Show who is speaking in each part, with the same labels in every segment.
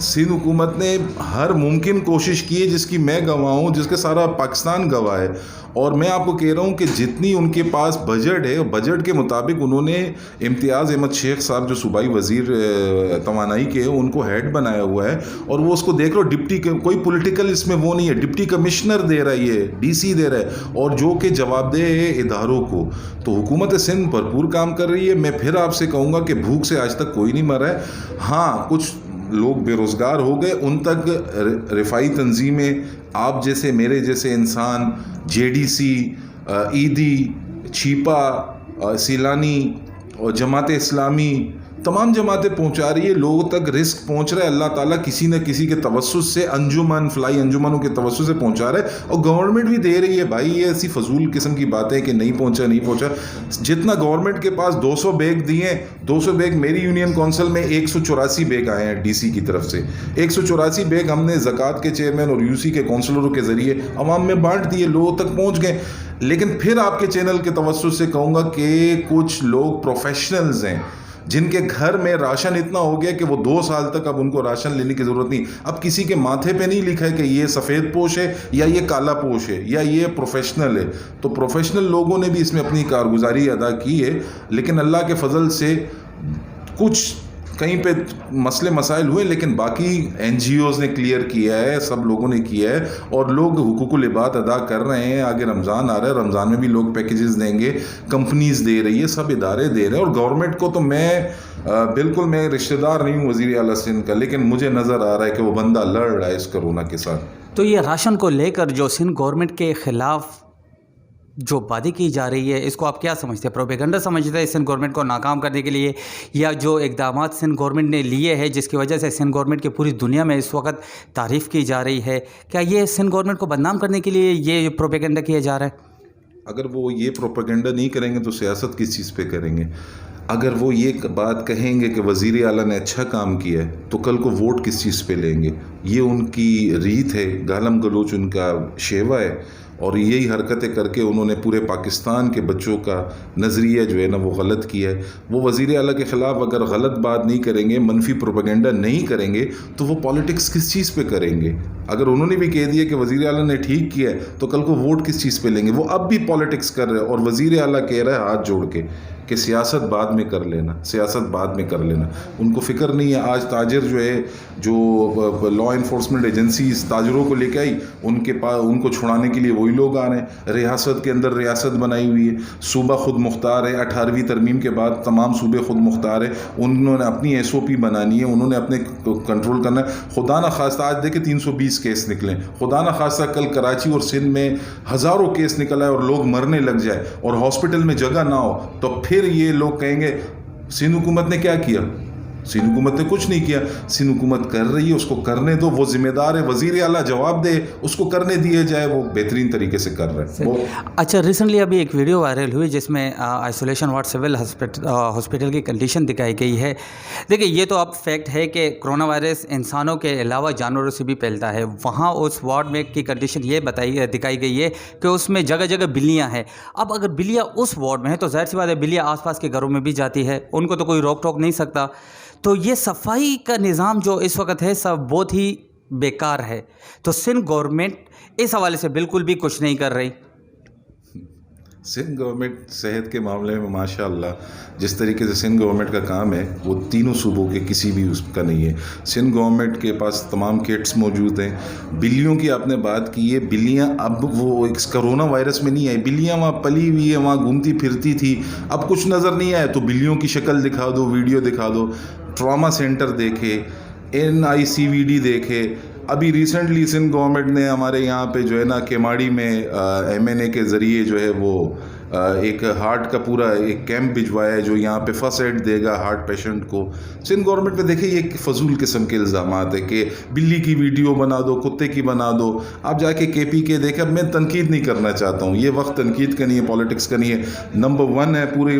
Speaker 1: سندھ حکومت نے ہر ممکن کوشش کی ہے جس کی میں گواہ ہوں, جس کے سارا پاکستان گواہ ہے. اور میں آپ کو کہہ رہا ہوں کہ جتنی ان کے پاس بجٹ ہے, بجٹ کے مطابق انہوں نے امتیاز احمد شیخ صاحب جو صوبائی وزیر توانائی کے ہیں ان کو ہیڈ بنایا ہوا ہے, اور وہ اس کو دیکھ رہے ہو ڈپٹی, کوئی پولیٹیکل اس میں وہ نہیں ہے, ڈپٹی کمشنر دے رہا ہے, یہ ڈی سی دے رہا ہے, اور جو کہ جواب دہ ہے اداروں کو. تو حکومت سندھ بھرپور کام کر رہی ہے. میں پھر آپ سے کہوں گا کہ بھوک سے آج تک کوئی نہیں مرا ہے. ہاں کچھ لوگ بے روزگار ہو گئے, ان تک رفائی تنظیمیں, آپ جیسے میرے جیسے انسان, J D C, ایدی, Chhipa, Saylani اور جماعت اسلامی, تمام جماعتیں پہنچا رہی ہے. لوگوں تک رزق پہنچ رہا ہے, اللہ تعالیٰ کسی نہ کسی کے توسط سے, انجمن فلائی انجمنوں کے توسط سے پہنچا رہا ہے, اور گورنمنٹ بھی دے رہی ہے. بھائی یہ ایسی فضول قسم کی بات ہے کہ نہیں پہنچا. جتنا گورنمنٹ کے پاس 200 بیگ دیے, 200 بیگ میری یونین کونسل میں 184 بیگ آئے ہیں ڈی سی کی طرف سے. 184 بیگ ہم نے زکوٰۃ کے چیئرمین اور یو سی کے کونسلروں کے ذریعے عوام میں بانٹ دیے, لوگوں تک پہنچ گئے. لیکن پھر آپ کے چینل کے توسط سے کہوں گا کہ کچھ لوگ پروفیشنلز ہیں جن کے گھر میں راشن اتنا ہو گیا کہ وہ 2 سال تک اب ان کو راشن لینے کی ضرورت نہیں. اب کسی کے ماتھے پہ نہیں لکھا ہے کہ یہ سفید پوش ہے یا یہ کالا پوش ہے یا یہ پروفیشنل ہے. تو پروفیشنل لوگوں نے بھی اس میں اپنی کارگزاری ادا کی ہے, لیکن اللہ کے فضل سے کچھ کہیں پہ مسئلے مسائل ہوئے, لیکن باقی این جی اوز نے کلیئر کیا ہے, سب لوگوں نے کیا ہے, اور لوگ حقوق العباد ادا کر رہے ہیں. آگے رمضان آ رہا ہے, رمضان میں بھی لوگ پیکیجز دیں گے, کمپنیز دے رہی ہے, سب ادارے دے رہے ہیں. اور گورنمنٹ کو تو بالکل میں رشتہ دار نہیں ہوں وزیر اعلیٰ سندھ کا, لیکن مجھے نظر آ رہا ہے کہ وہ بندہ لڑ رہا ہے اس کرونا کے ساتھ.
Speaker 2: تو یہ راشن کو لے کر جو سندھ گورنمنٹ کے خلاف جو باتیں کی جا رہی ہے, اس کو آپ کیا سمجھتے ہیں؟ پروپیگنڈا سمجھتے ہیں سندھ گورنمنٹ کو ناکام کرنے کے لیے, یا جو اقدامات سندھ گورنمنٹ نے لیے ہیں جس کی وجہ سے سندھ گورنمنٹ کی پوری دنیا میں اس وقت تعریف کی جا رہی ہے, کیا یہ سندھ گورنمنٹ کو بدنام کرنے کے لیے یہ پروپیگنڈا کیا جا رہا ہے؟
Speaker 1: اگر وہ یہ پروپیگنڈا نہیں کریں گے تو سیاست کس چیز پہ کریں گے؟ اگر وہ یہ بات کہیں گے کہ وزیر اعلیٰ نے اچھا کام کیا ہے تو کل کو ووٹ کس چیز پہ لیں گے؟ یہ ان کی ریت ہے, گالم گلوچ ان کا شیوا ہے, اور یہی حرکتیں کر کے انہوں نے پورے پاکستان کے بچوں کا نظریہ جو ہے نا وہ غلط کیا ہے. وہ وزیر اعلیٰ کے خلاف اگر غلط بات نہیں کریں گے, منفی پروپیگنڈا نہیں کریں گے, تو وہ پالیٹکس کس چیز پہ کریں گے؟ اگر انہوں نے بھی کہہ دیا کہ وزیر اعلیٰ نے ٹھیک کیا ہے تو کل کو ووٹ کس چیز پہ لیں گے؟ وہ اب بھی پالیٹکس کر رہے ہیں, اور وزیر اعلیٰ کہہ رہا ہے ہاتھ جوڑ کے کہ سیاست بعد میں کر لینا, سیاست بعد میں کر لینا. ان کو فکر نہیں ہے. آج تاجر جو ہے, جو لا انفورسمنٹ ایجنسیز تاجروں کو لے کے آئی, ان کے پاس ان کو چھڑانے کے لیے وہی لوگ آ رہے ہیں. ریاست کے اندر ریاست بنائی ہوئی ہے, صوبہ خود مختار ہے. 18ویں ترمیم کے بعد تمام صوبے خود مختار ہے. انہوں نے اپنی ایس او پی بنانی ہے, انہوں نے اپنے کنٹرول کرنا ہے. خدا نہ خواستہ آج دیکھیں 320 کیس نکلیں, خدا نہ خواستہ کل کراچی اور سندھ میں ہزاروں کیس نکل آئے اور لوگ مرنے لگ جائے اور ہاسپٹل میں جگہ نہ ہو, تو پھر یہ لوگ کہیں گے سندھ حکومت نے کیا کیا؟ سندھ حکومت نے کچھ نہیں کیا. سندھ حکومت کر رہی ہے, اس کو کرنے دو, وہ ذمہ دار ہے. وزیر اعلیٰ جواب دے, اس کو کرنے دیا جائے, وہ بہترین طریقے سے کر رہے ہیں.
Speaker 2: اچھا, ریسنٹلی ابھی ایک ویڈیو وائرل ہوئی جس میں آئسولیشن وارڈ سول ہاسپٹل کی کنڈیشن دکھائی گئی ہے. دیکھیں, یہ تو اب فیکٹ ہے کہ کرونا وائرس انسانوں کے علاوہ جانوروں سے بھی پھیلتا ہے. وہاں اس وارڈ میں کی کنڈیشن یہ دکھائی گئی ہے کہ اس میں جگہ جگہ بلیاں ہیں. اب اگر بلیاں اس وارڈ میں ہیں تو ظاہر سی بات ہے بلیاں آس پاس کے گھروں میں بھی جاتی ہے, ان کو تو کوئی روک ٹوک نہیں سکتا. تو یہ صفائی کا نظام جو اس وقت ہے سب بہت ہی بیکار ہے. تو سندھ گورنمنٹ اس حوالے سے بالکل بھی کچھ نہیں کر رہی.
Speaker 1: سندھ گورنمنٹ صحت کے معاملے میں ماشاء اللہ جس طریقے سے سندھ گورنمنٹ کا کام ہے وہ تینوں صوبوں کے کسی بھی اس کا نہیں ہے. سندھ گورنمنٹ کے پاس تمام کٹس موجود ہیں. بلیوں کی آپ نے بات کی ہے, بلیاں اب وہ کرونا وائرس میں نہیں آئی, بلیاں وہاں پلی ہوئی ہے, وہاں گھومتی پھرتی تھی. اب کچھ نظر نہیں آیا تو بلیوں کی شکل دکھا دو, ویڈیو دکھا دو. ٹراما سینٹر دیکھے, NICVD دیکھے. ابھی ریسنٹلی سندھ گورنمنٹ نے ہمارے یہاں پہ جو ہے نا کیماڑی میں MNA کے ذریعے جو ہے وہ ایک ہارٹ کا پورا ایک کیمپ بھجوایا ہے جو یہاں پہ فرسٹ ایڈ دے گا ہارٹ پیشنٹ کو. سندھ گورنمنٹ پہ دیکھیں یہ ایک فضول قسم کے الزامات ہے کہ بلی کی ویڈیو بنا دو, کتے کی بنا دو. آپ جا کے KP کے دیکھیں. اب میں تنقید نہیں کرنا چاہتا ہوں, یہ وقت تنقید کا نہیں ہے, پالیٹکس کا نہیں ہے. نمبر 1 ہے پورے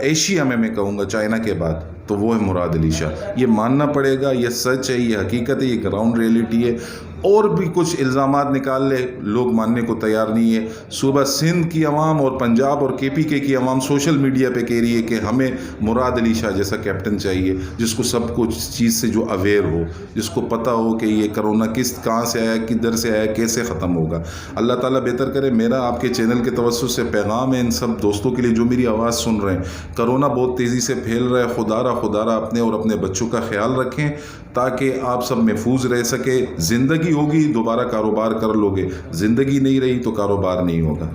Speaker 1: ایشیا میں کہوں گا چائنا کے بعد, تو وہ ہے مراد علی شاہ. یہ ماننا پڑے گا, یہ سچ ہے, یہ حقیقت ہے, یہ گراؤنڈ ریئلٹی ہے. اور بھی کچھ الزامات نکال لے, لوگ ماننے کو تیار نہیں ہے. صوبہ سندھ کی عوام اور پنجاب اور KPK کی عوام سوشل میڈیا پہ کہہ رہی ہے کہ ہمیں مراد علی شاہ جیسا کیپٹن چاہیے, جس کو سب کچھ چیز سے جو اویئر ہو, جس کو پتہ ہو کہ یہ کرونا کہاں سے آیا, کدھر سے آیا, کیسے ختم ہوگا. اللہ تعالیٰ بہتر کرے. میرا آپ کے چینل کے توسط سے پیغام ہے ان سب دوستوں کے لیے جو میری آواز سن رہے ہیں, کرونا بہت تیزی سے پھیل رہا ہے. خدا را اپنے اور اپنے بچوں کا خیال رکھیں تاکہ آپ سب محفوظ رہ سکے. زندگی ہوگی دوبارہ کاروبار کر لو گے, زندگی نہیں رہی تو کاروبار نہیں ہوگا.